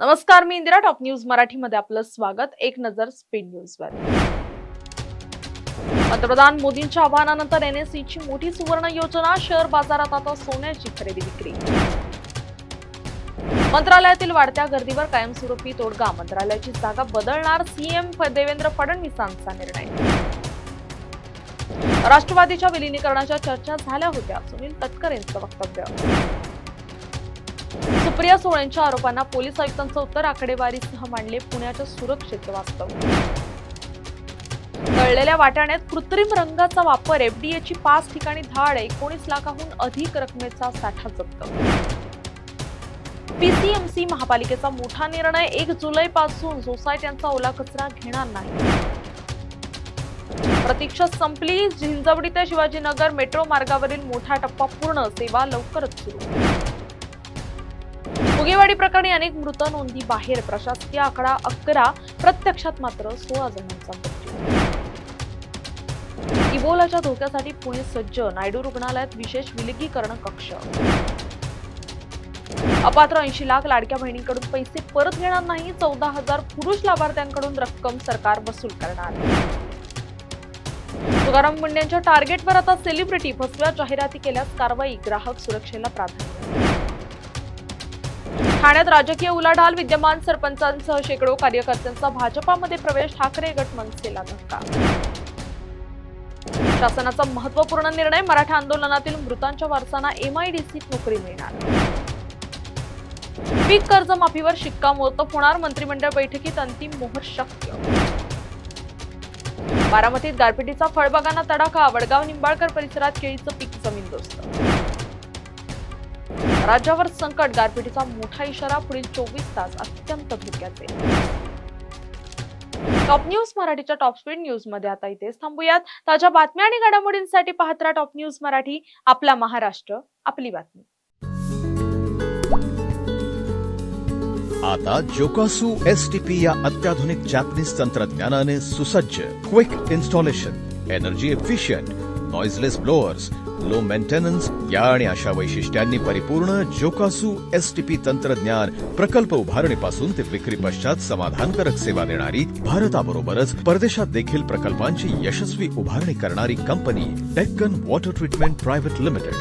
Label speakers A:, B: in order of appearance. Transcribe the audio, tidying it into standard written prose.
A: नमस्कार, मी Indira. Top news मराठीमध्ये आपलं स्वागत. एक नजर स्पीड न्यूजवर. पंतप्रधान मोदींच्या आवाहनानंतर एनएसईची मोठी सुवर्ण योजना. शेअर बाजारात आता सोन्याची खरेदी विक्री. मंत्रालयातील वाढत्या गर्दीवर कायमस्वरूपी तोडगा. मंत्रालयाची जागा बदलणार. सीएम देवेंद्र फडणवीसांचा निर्णय. राष्ट्रवादीच्या विलीनीकरणाच्या चर्चा झाल्या होत्या. सुनील तटकर यांचं वक्तव्य. सुप्रिया सुळेंच्या आरोपांना पोलीस आयुक्तांचं उत्तर. आकडेवारीसह मांडले पुण्याच्या सुरक्षेचे वास्तव. तळलेल्या वाटाण्यात कृत्रिम रंगाचा वापर. एफडीएची 5 ठिकाणी धाड. 19 लाखाहून अधिक रकमेचा साठा जप्त. पीसीएमसी महापालिकेचा मोठा निर्णय. 1 जुलैपासून सोसायट्यांचा ओला कचरा घेणार नाही. प्रतीक्षा संपली. हिंजवडी ते शिवाजीनगर मेट्रो मार्गावरील मोठा टप्पा पूर्ण. सेवा लवकरच सुरू. फुगेवाडी प्रकरणी अनेक मृत नोंदी बाहेर. प्रशासकीय आकडा 11, प्रत्यक्षात मात्र 16 जणांचा मृत्यू. इबोलाच्या धोक्यासाठी पुणे सज्ज. नायडू रुग्णालयात विशेष विलगीकरण कक्ष. अपात्र 80 लाख लाडक्या बहिणींकडून पैसे परत घेणार नाही. 14,000 पुरुष लाभार्थ्यांकडून रक्कम सरकार वसूल करणार. तुकाराम मुंडेंच्या टार्गेटवर आता सेलिब्रिटी. फसव्या जाहिराती केल्यास कारवाई. ग्राहक सुरक्षेला प्राधान्य. ठाण्यात राजकीय उलाढाल. विद्यमान सरपंचांसह शेकडो कार्यकर्त्यांचा भाजपामध्ये प्रवेश. ठाकरे गट मनसेला धक्का. शासनाचा महत्वपूर्ण निर्णय. मराठा आंदोलनातील मृतांच्या वारसांना एमआयडीसीत नोकरी मिळणार. पीक कर्जमाफीवर शिक्कामोर्तब होणार. मंत्रिमंडळ बैठकीत अंतिम मोहर शक्य. बारामतीत गारपिटीचा फळबागांना तडाखा. वडगाव निंबाळकर परिसरात केळीचं पीक जमीनदोस्त. राज्यावर संकट. गारपिटीचा मोठा इशारा. पुढील 24 तास अत्यंत धोक्याचे. टॉप न्यूज मराठीच्या टॉप स्पीड न्यूज मध्ये आता इथेच थांबूयात. ताज्या बातम्या आणि घडामोडींसाठी पाहत राहा टॉप न्यूज मराठी. आपला महाराष्ट्र, आपली बातमी.
B: आता जोकासू एसटीपी या अत्याधुनिक जॅपनीज तंत्रज्ञानाने सुसज्ज, quick installation, energy efficient, noiseless blowers, low maintenance या आणि अशा वैशिष्ट्यांनी परिपूर्ण जोकासू एसटीपी तंत्रज्ञान प्रकल्प उभारणीपासून ते विक्री पश्चात समाधानकारक सेवा देणारी, भारताबरोबरच परदेशात देखील प्रकल्पांची यशस्वी उभारणी करणारी company Deccan water treatment private limited.